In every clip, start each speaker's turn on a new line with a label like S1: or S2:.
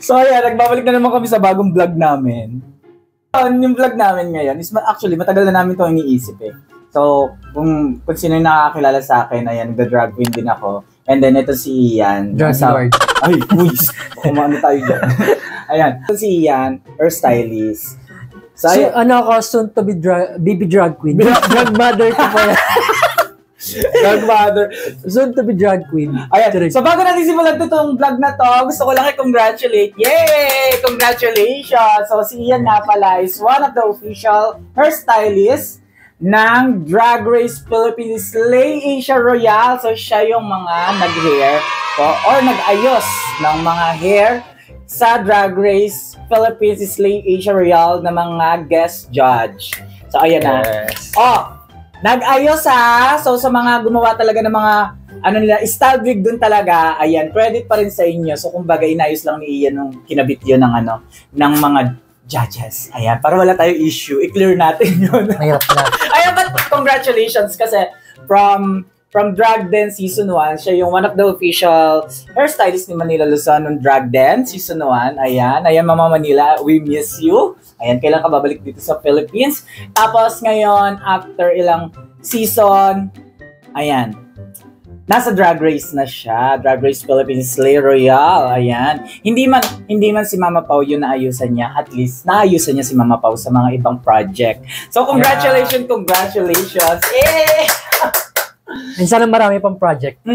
S1: So ayan, nagbabalik na naman kami sa bagong vlog namin. Yung vlog namin ngayon is actually matagal na namin ito iniisip eh. So kung sino yung nakakilala sa akin, ayan, nagda-drag queen din ako. And then ito si Ian.
S2: Drag lord.
S1: Ay, please. Kumano tayo dyan. Ayan, ito si Ian, her stylist. So
S2: ano ako, soon to be baby drag queen. Drag mother ko po yan.
S1: Drag mother.
S2: Soon to be drag queen.
S1: Ayan. So bago natin simulan itong vlog na to, gusto ko lang i-congratulate. Yay! Congratulations! So si Ian nga pala is one of the official hairstylists ng Drag Race Philippines Slay Asia Royale. So siya yung mga nag-hair or nag-ayos ng mga hair sa Drag Race Philippines Slay Asia Royale na mga guest judge. So ayan na.
S2: Yes.
S1: Nag-ayos So sa mga gumawa talaga ng mga style wig dun talaga, ayan, credit pa rin sa inyo. So kumbaga inayos lang ni Ian nung kinabit yun ng mga judges. Ayan, para wala tayong issue, i-clear natin yun.
S2: Ayop na.
S1: Ayan, but congratulations kasi from Drag Dance Season 1, siya yung one of the official hairstylist ni Manila Luzon ng Drag Dance Season 1. Ayan, Mama Manila, we miss you. Ayan, kailan ka babalik dito sa Philippines? Tapos ngayon, after ilang season, ayan, nasa Drag Race na siya. Drag Race Philippines Slay Royale. Ayan. Hindi man si Mama Pau yung naayusan niya. At least, naayusan niya si Mama Pau sa mga ibang project. So, congratulations! Eh!
S2: And sana marami pang project.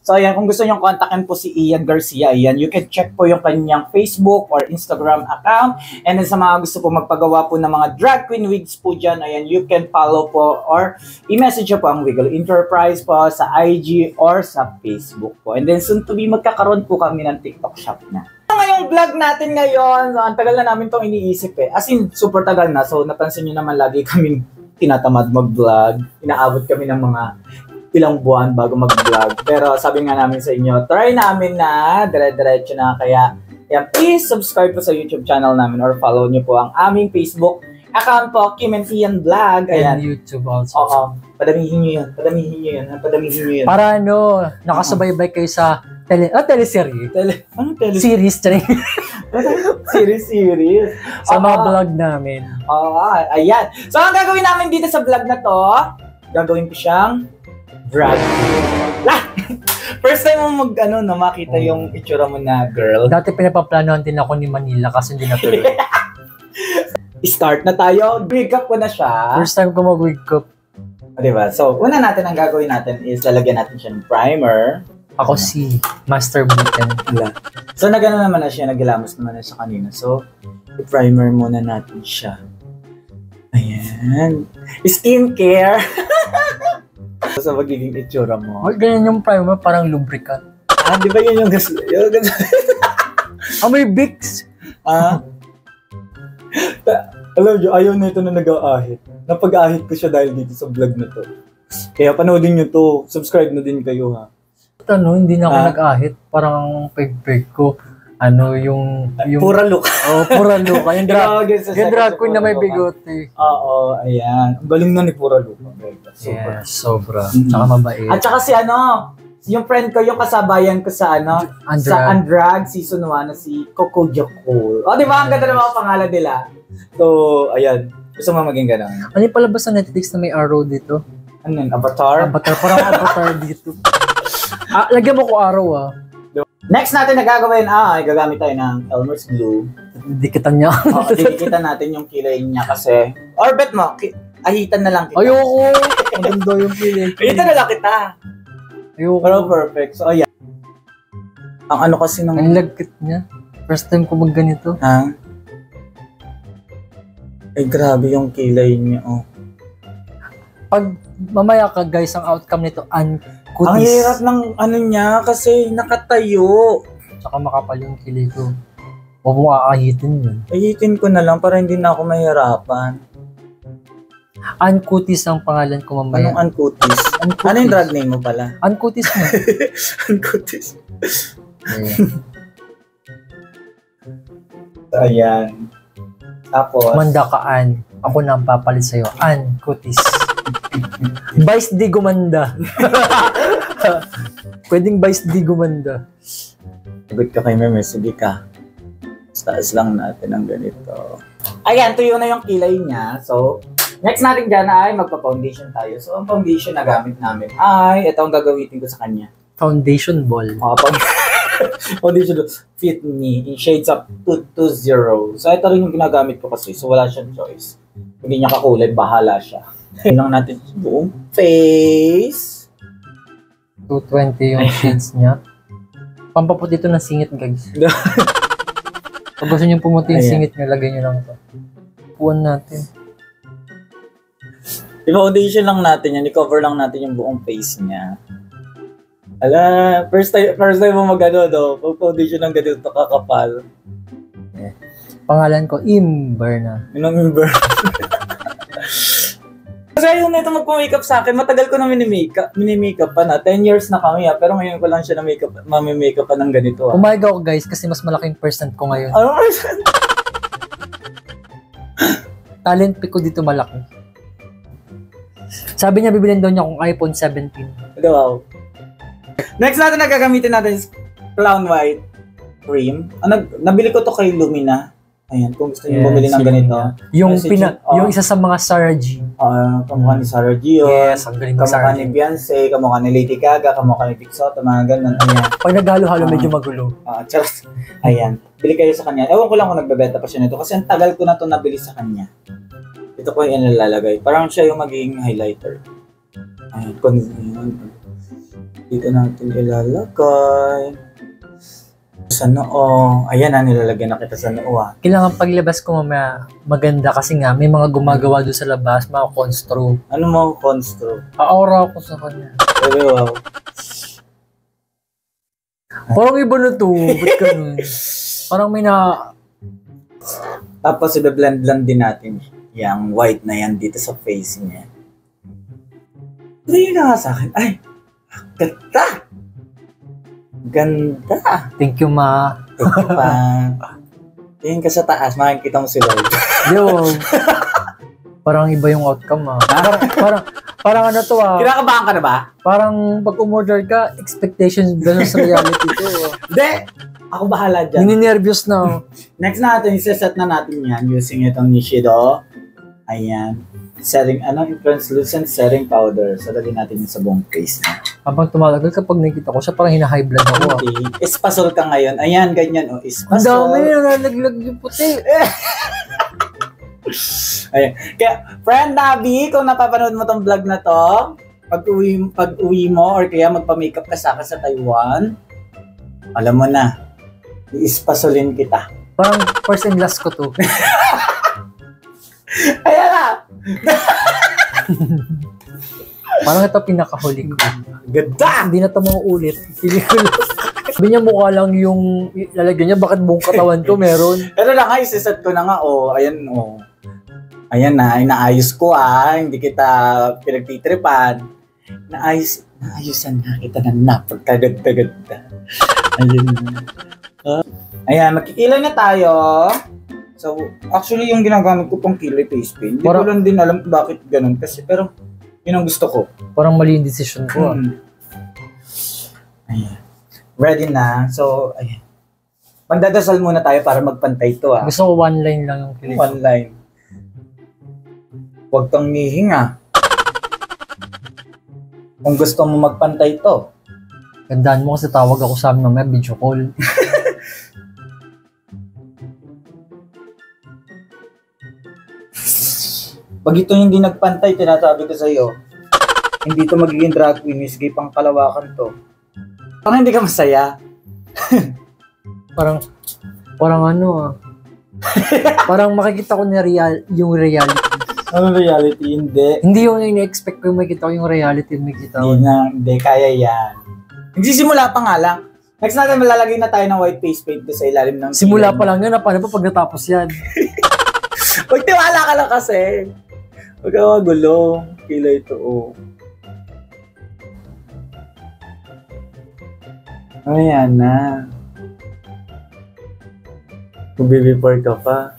S1: So, ayan, kung gusto nyo kontakin po si Ian Garcia, ayan, you can check po yung kanyang Facebook or Instagram account. And then sa mga gusto po magpagawa po ng mga drag queen wigs po dyan, ayan, you can follow po or i-message po ang Wiggle Enterprise po sa IG or sa Facebook po. And then soon to be magkakaroon po kami ng TikTok shop na. Ngayong vlog natin ngayon, so, ang tagal na namin itong iniisip eh. As in, super tagal na. So, napansin nyo naman lagi kami tinatamad mag-vlog. Inaabot kami ng mga ilang buwan bago mag-vlog. Pero sabi nga namin sa inyo, try namin na, dire-diretso na. Kaya, yan, please subscribe po sa YouTube channel namin or follow nyo po ang aming Facebook account po, Kim and Ian Vlog. Ayan.
S2: And YouTube also.
S1: Oo. Padamihin nyo yan.
S2: Para nakasubaybay kayo sa teleserye. Series.
S1: Series.
S2: Sa mga vlog namin.
S1: Ayan. So, ang gagawin namin dito sa vlog na to, gagawin ko siyang drag. First time mo makita yung itsura mo na girl.
S2: Dati pinapaplanohan din ako ni Manila kasi hindi natuloy.
S1: Start na tayo. Wig up ko na siya.
S2: First time ko mag-wig up.
S1: Diba? So, una natin ang gagawin natin is lalagyan natin siya ng primer.
S2: Ako si Master Britain.
S1: So, nagano naman na siya. Naglamos naman na siya kanina. So, i-primer muna natin siya. Ayan. Skincare. Sa magiging itsura mo.
S2: Ganyan yung primer, parang lubricant.
S1: Di ba yun yung gas?
S2: May Vicks.
S1: Alam nyo, ayaw na ito na nag-aahit. Napag-ahit ko siya dahil dito sa vlog na to. Kaya panoodin nyo to. Subscribe na din kayo, ha?
S2: Hindi na ako nag-ahit. Parang peg ko. Yung
S1: pura look.
S2: Pura look. Yung drag queen na may bigote.
S1: Oo, ayan. Ang galing na ni pura look.
S2: Sobra. Sobra. Tsaka mabait.
S1: At saka si yung friend ko, yung kasabayan ko sa sa Undrag Season 1 na si Coco Jacol. Di ba? Ang ganda ng mga pangalan nila. So, ayan. Gusto mo maging gano'n.
S2: Ano yung palabas sa Netflix na may arrow dito?
S1: Ano yun? Avatar?
S2: Parang Avatar dito. Lagyan mo ko arrow,
S1: Next natin na gagawin gagamit tayo ng Elmer's glue.
S2: Dikitan niya.
S1: Dikitan natin yung kilay niya kasi. Or bet mo, ahitan na lang kita.
S2: Ayoko. Maganda yung kilay.
S1: Ahitan na lang kita.
S2: Ayoko.
S1: Pero perfect. So, ayan. Ang kasi ng...
S2: Ang lagkit niya. First time ko magganito.
S1: Ay, grabe yung kilay niya,
S2: Pag mamaya ka, guys, ang outcome nito, kutis.
S1: Ang hirap ng niya kasi nakatayo.
S2: Tsaka makapal yung kilay ko. Huwag mo aahitin yun.
S1: Ahitin ko na lang para hindi na ako mahirapan.
S2: Ancutis ang pangalan ko mamaya.
S1: Anong Ancutis? Ano yung drag name mo pala?
S2: Ancutis mo.
S1: Ancutis. Ayan. Tapos?
S2: Manda ka, An. Ako na ang papalit sa'yo. Ancutis. Vice di gumanda. Pwedeng vice di gumanda.
S1: Good ka kay Meme, sige ka. Taas lang natin ang ganito. Ayan, tuyo na yung kilay niya. So, next natin dyan ay magpa-foundation tayo. So, ang foundation na gamit namin ay, ito ang gagamitin ko sa kanya.
S2: Foundation ball.
S1: Foundation Fit Me in shades of 220. So, ito rin yung ginagamit ko kasi. So, wala siyang choice. Hindi niya kakulay, bahala siya. Tingnan natin buong face.
S2: 220 yung shades niya. Pampaputi ito ng singit, guys. Pag gusto nyo pumuti yung singit nyo, lagay nyo lang ito. Puwan natin.
S1: I-foundation lang natin yan. I-cover lang natin yung buong face niya. Ala, first time mo mag-ano, no? Pag-foundation lang ganito, kakapal.
S2: Pangalan ko, Imberna.
S1: Minong Imber. Kasi ayaw na ito magpa-makeup sa akin. Matagal ko na mini-makeup pa na. 10 years na kami, pero ngayon ko lang siya na mami-makeup pa ng ganito.
S2: Pumayag ako, guys, kasi mas malaking percent ko ngayon.
S1: Ano percent?
S2: Talent pick ko dito malaki. Sabi niya, bibilin daw niya kung iPhone 17.
S1: Wow. Next natin na gagamitin natin is Clown White Cream. Nabili ko to kay Lumina. Ayan, kung gusto niyo bumili ng ganito.
S2: Yung isa sa mga Sarah G.
S1: Kamukha ni Sarah G yun.
S2: Yes, ang galing ni
S1: Kamukha
S2: Sarah
S1: ni Beyonce, kamukha ni Lady Gaga, kamukha ni Pixoto, mga ganun. Ayan.
S2: Pag naghalo-halo, medyo magulo.
S1: Charot. Ayan. Bili kayo sa kanya. Ewan ko lang kung nagbebenta pa siya nito kasi ang tagal ko na to nabili sa kanya. Ito ko yung nilalagay. Parang siya yung magiging highlighter. Ayan. Dito natin ilalagay. Sa noo. Ayan na, nilalagyan na kita sa noo.
S2: Kailangan paglabas ko mamaya maganda kasi nga may mga gumagawa doon sa labas, mga constro.
S1: Ano mo constro?
S2: Aura ako sa kanya.
S1: Wow.
S2: Parang iba na to. Ba't ganun? Parang may na...
S1: Tapos i-blend lang din natin yung white na yan dito sa face niya. Hindi na nga sa akin. Ay! Ganda! Ganda!
S2: Thank you, ma.
S1: Thank you pa. Tingin ka sa taas, makikita mo si Lord.
S2: Yo! Parang iba yung outcome, ah. Parang ano to, ah.
S1: Kinakabahan ka na ba?
S2: Parang pag umorder ka, expectations versus reality to.
S1: Hindi! Ako bahala dyan.
S2: Nininervyos na.
S1: Next natin, isa-set na natin yan using itong Nishido. Ayan. Translucent setting powder. So, lagyan natin yung sa buong face niya.
S2: Habang tumatagal, kapag nakikita ko siya, parang hina-high blood ako.
S1: Okay. Espasol ka ngayon. Ayan, ganyan. Oh,
S2: Ang
S1: espasol.
S2: dami, nalaglag yung puti.
S1: Ayan. Kaya, friend Nabi, kung napapanood mo tong vlog na to, pag-uwi mo or kaya magpa-makeup ka sa akin sa Taiwan, alam mo na, iispasolin kita.
S2: Parang first and last ko to.
S1: Ayan na!
S2: Parang ito pinakahuli ko.
S1: Ganda!
S2: Hindi na ito mauulit. Sabi niya mukha lang yung lalagyan niya, bakit buong katawan ko meron?
S1: Pero na nga, isiset ko na nga, ayan, Ayan na, inaayos ko hindi kita pinagtitripan. Naayusan na kita na napagkagad-gaganda. Ayun na. Ayan, magkikilay na tayo. So, actually, yung ginagamit ko pang kilay face paint, hindi ko lang din alam bakit ganun kasi, pero yun ang gusto ko.
S2: Parang mali yung decision ko.
S1: Ayan. Ready na. So, ayan. Magdadasal muna tayo para magpantay ito.
S2: Gusto ko one line lang yung kilay.
S1: One line. Huwag kang hihinga. Kung gusto mo magpantay ito.
S2: Gandaan mo kasi tawag ako sa amin mamaya, video call.
S1: Pag ito hindi nagpantay, tinasabi ko sa iyo, hindi to magiging drag queen, misgay pang kalawakan to. Parang hindi ka masaya.
S2: parang ano parang makikita ko na yung reality.
S1: Ano reality? Hindi.
S2: Hindi yung ina-expect ko yung makikita ko yung reality makikita ko.
S1: Hindi, kaya yan. Nagsisimula pa nga lang. Next natin, malalagay na tayo ng white face paint sa ilalim ng
S2: simula pa lang yun, paano pa pag natapos yan?
S1: Huwag tiwala ka lang kasi. Huwag ka magulo. Kilay ito, Ayan na. Kung before ka pa,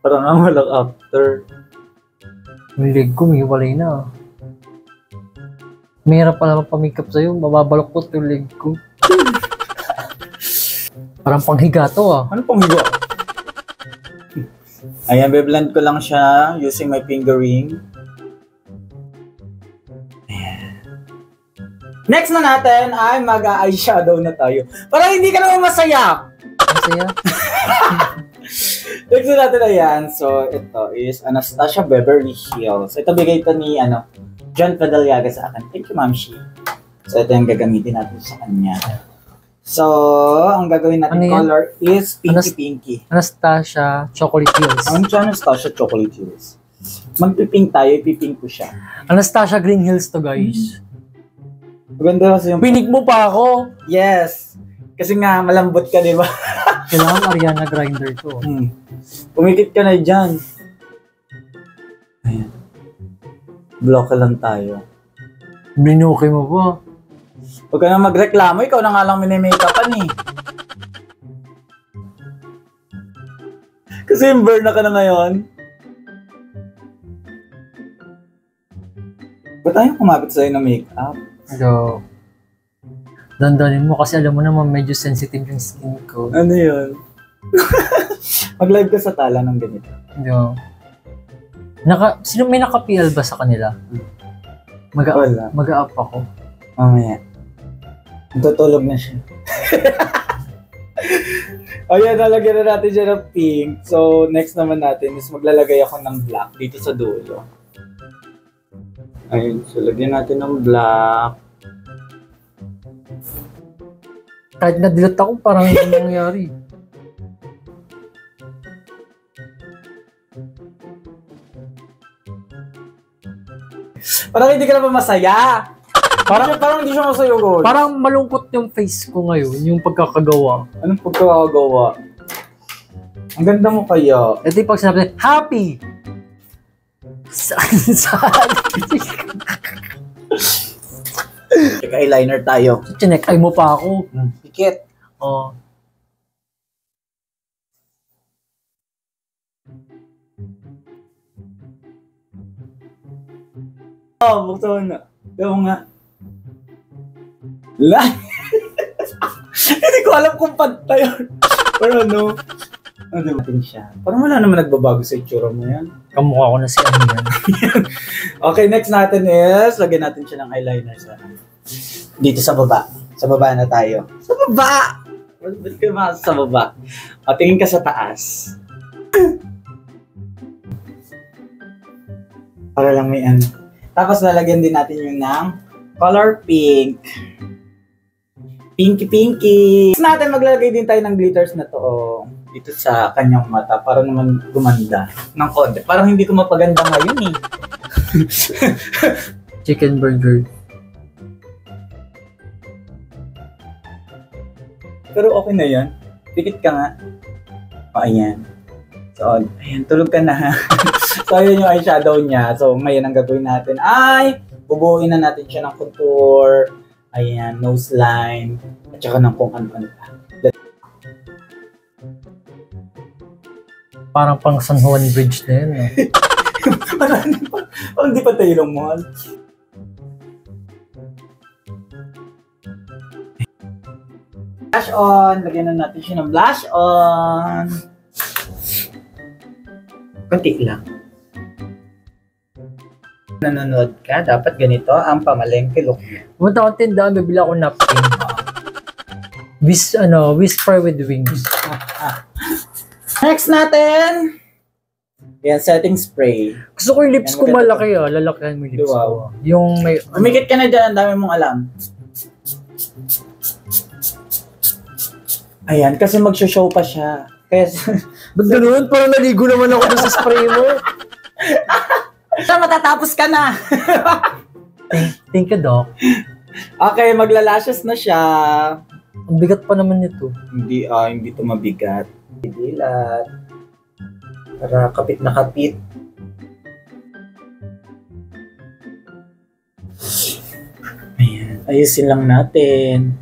S1: parang ang walang after.
S2: Yung leg ko, may walay na. Mahirap pala magpa-makeup sa'yo, mababaloktot yung leg ko. Parang panghiga to ah.
S1: Ano pong higo? Ayan, be-blend ko lang siya using my finger ring. Ayan. Next na natin ay mag-eyeshadow na tayo. Para hindi ka naman masaya.
S2: Masaya.
S1: Next na natin, ayan. So, ito is Anastasia Beverly Hills. Ito bigay ito ni, John Padaliaga sa akin. Thank you, Ma'am Shi. So, ito yung gagamitin natin sa kanya. So, ang gagawin natin color is pinky-pinky.
S2: Anastasia Chocolate Hills.
S1: Ang Anastasia Chocolate Hills. Magpipink tayo, ipipink ko siya.
S2: Anastasia Green Hills to, guys.
S1: Maganda kasi yung...
S2: Pinig mo pa ako!
S1: Yes! Kasi nga, malambot ka, di ba?
S2: Kailangan Ariana Grande to.
S1: Pumikit ka na dyan. Ayan. Block lang tayo.
S2: Binuki mo pa.
S1: Huwag ka na magreklamo, ikaw na nga lang mini-makeupan eh. Kasi burn na ka na ngayon. Ba't tayo kumapit sa'yo ng makeup?
S2: So, dandanin mo kasi alam mo naman medyo sensitive yung skin ko.
S1: Ano yun? Mag-live ka sa tala ng ganito.
S2: So, sino may naka-PL ba sa kanila?
S1: Wala.
S2: Mag-a-up ako.
S1: Mamaya. Tutulog na siya. Ayan, nalagyan na natin siya ng pink. So, next naman natin is maglalagay ako ng black dito sa dulo. Ayun, so lagyan natin ng black.
S2: Kahit na-delete ako, parang hindi nangyari.
S1: Parang hindi ka na ba masaya? Parang hindi siya masaya, God.
S2: Parang malungkot yung face ko ngayon, yung pagkakagawa.
S1: Anong pagkakagawa? Ang ganda mo kaya.
S2: Ito yung pag sinabi, happy! Sad!
S1: Eyeliner tayo.
S2: Chinek-eye mo pa ako.
S1: Pikit.
S2: Oh.
S1: Buksan mo na. Diba nga. La. Hindi ko alam kung pantay yun. Pero ano natin siya. Parang wala naman nagbabago sa itsura mo yan.
S2: Kamukha ko na si ano yan.
S1: Okay, next natin is, lagyan natin siya ng eyeliner sa dito sa baba. Sa baba na tayo. Sa baba! Ba't ka naman sa baba? O, tingin ka sa taas. Para lang may ano. Tapos lalagyan din natin yung ng color pink. Pinky-pinky. Next natin, maglalagay din tayo ng glitters na to. Dito sa kanyang mata para naman gumanda ng konti. Parang hindi ko mapaganda ngayon eh.
S2: Chicken burger.
S1: Pero okay na yan. Pikit ka nga. O, ayan. So, ayan, tulog ka na. So, ayan yung eyeshadow niya. So, ngayon ang gagawin natin ay bubuuin na natin siya ng contour. Ayan, nose line. At saka ng kung ano-ano pa.
S2: Parang pang San Juan Bridge na yun.
S1: Parang di pa tayo ng mall. Blush on. Lagyan na natin siya ng blush on. Kunti lang. Nanonood ka, dapat ganito ang pamalengke look mo.
S2: Pumunta akong tindahan, bibili ako napkin. Whisper with wings.
S1: Next natin. Yan, setting spray.
S2: Gusto ko yung lips ko malaki lalakihan mo yung lips ko. Yung may...
S1: Umikit ka na dyan, ang dami mong alam. Ayan, kasi mag-show pa siya. Kaya...
S2: Ba't ganoon? Parang naligo naman ako sa spray mo.
S1: Matatapos ka na.
S2: Thank you, Doc.
S1: Okay, maglalashes na siya.
S2: Ang bigat pa naman nito.
S1: Hindi to mabigat. Dilat. Para kapit na kapit. Ayan, ayusin lang natin.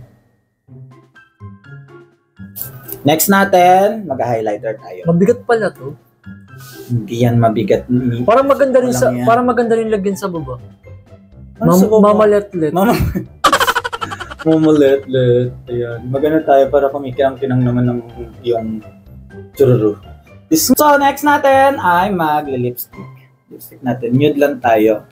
S1: Next natin, mag-highlighter tayo.
S2: Mabigat pala to.
S1: Hindi yan mabigat.
S2: Parang maganda rin
S1: Parang
S2: lagyan sa baba.
S1: Ano sa baba?
S2: Mamaletlet.
S1: Mumulit-lit. Ayan. Maganda tayo para kumikirang-kinang naman ng yung chururu. So, next natin ay mag-lipstick. Lipstick natin. Nude lang tayo.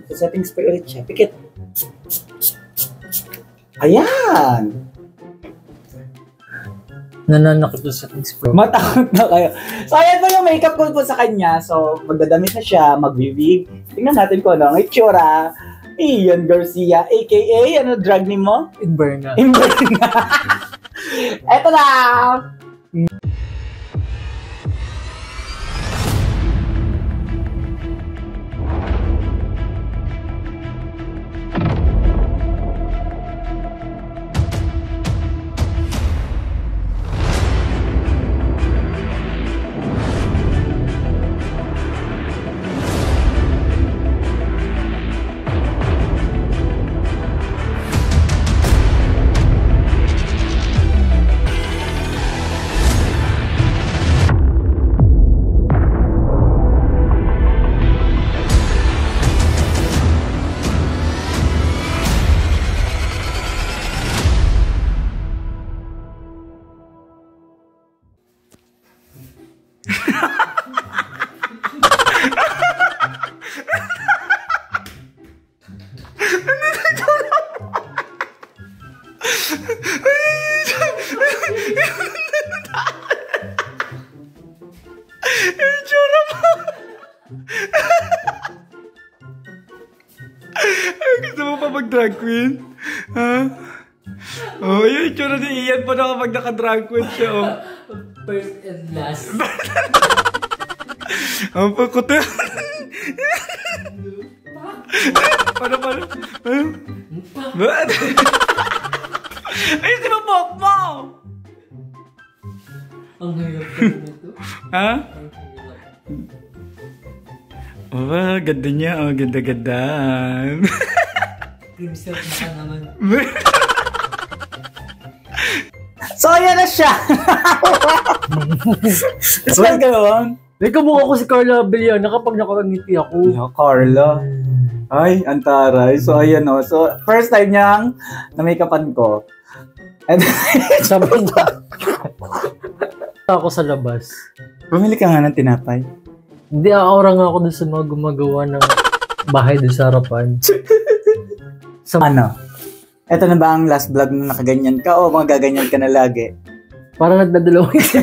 S1: So, setting spray ulit siya. Pikit. Ayan!
S2: Nananakit sa setting spray.
S1: Matakot na kayo. So, ayan po yung makeup ko po sa kanya. So, magdadamit na siya, mag-wig. Tingnan natin kung ano ang itsura. Ian Garcia, a.k.a. ano drag name mo?
S2: Inverna.
S1: Inverna. Eto na! Gusto mo pa mag-drag queen? Ha? Oh, yun yung tsura ni Ian pa na kapag naka-drag queen siya, oh.
S2: First and last.
S1: Ang pakuti. Paano? Ba't? Ay, sinubok mo!
S2: Ang hirap pa nito.
S1: Ha? Oh, ganda niya. Oh, ganda-ganda.
S2: Cream silk na ka naman.
S1: So, ayan na siya. Smile ka naman.
S2: May kamukha ko si Carla Abellana kapag nakangiti ako.
S1: Yeah, Carla. Ay, antaray. So, ayan o. So, first time niyang na-makeupan ko. And
S2: Sabi niya. Ako sa labas.
S1: bumili ka nga ng tinapay.
S2: Hindi, aura nga ako dun sa mga gumagawa ng bahay dun sa harapan.
S1: Ano? Ito na ba ang last vlog na nakaganyan ka o magaganyan ka na lagi?
S2: Parang nagdadalawang isip.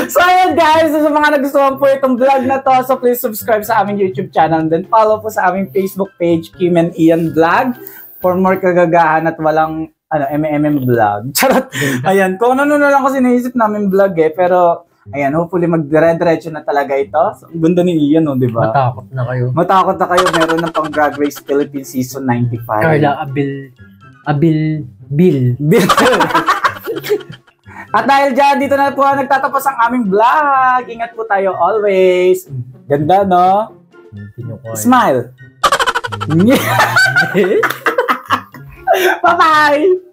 S1: So ayan guys, sa mga nagustuhan po itong vlog na to, so please subscribe sa aming YouTube channel and then follow po sa aming Facebook page, Kim and Ian Vlog, for more kagagahan at walang vlog. Charot! Ayan, kung ano na lang kasi naisip namin vlog pero ayan, hopefully mag-dire-diretso na talaga ito. So, ang ganda ni Ian, no, di ba?
S2: Matakot na kayo.
S1: Matakot na kayo, meron ng pang Drag Race Philippines Season 95.
S2: Carla Bill.
S1: At dahil dyan, dito na po nagtatapos ang aming vlog. Ingat po tayo always. Ganda, no? Smile. Bye-bye!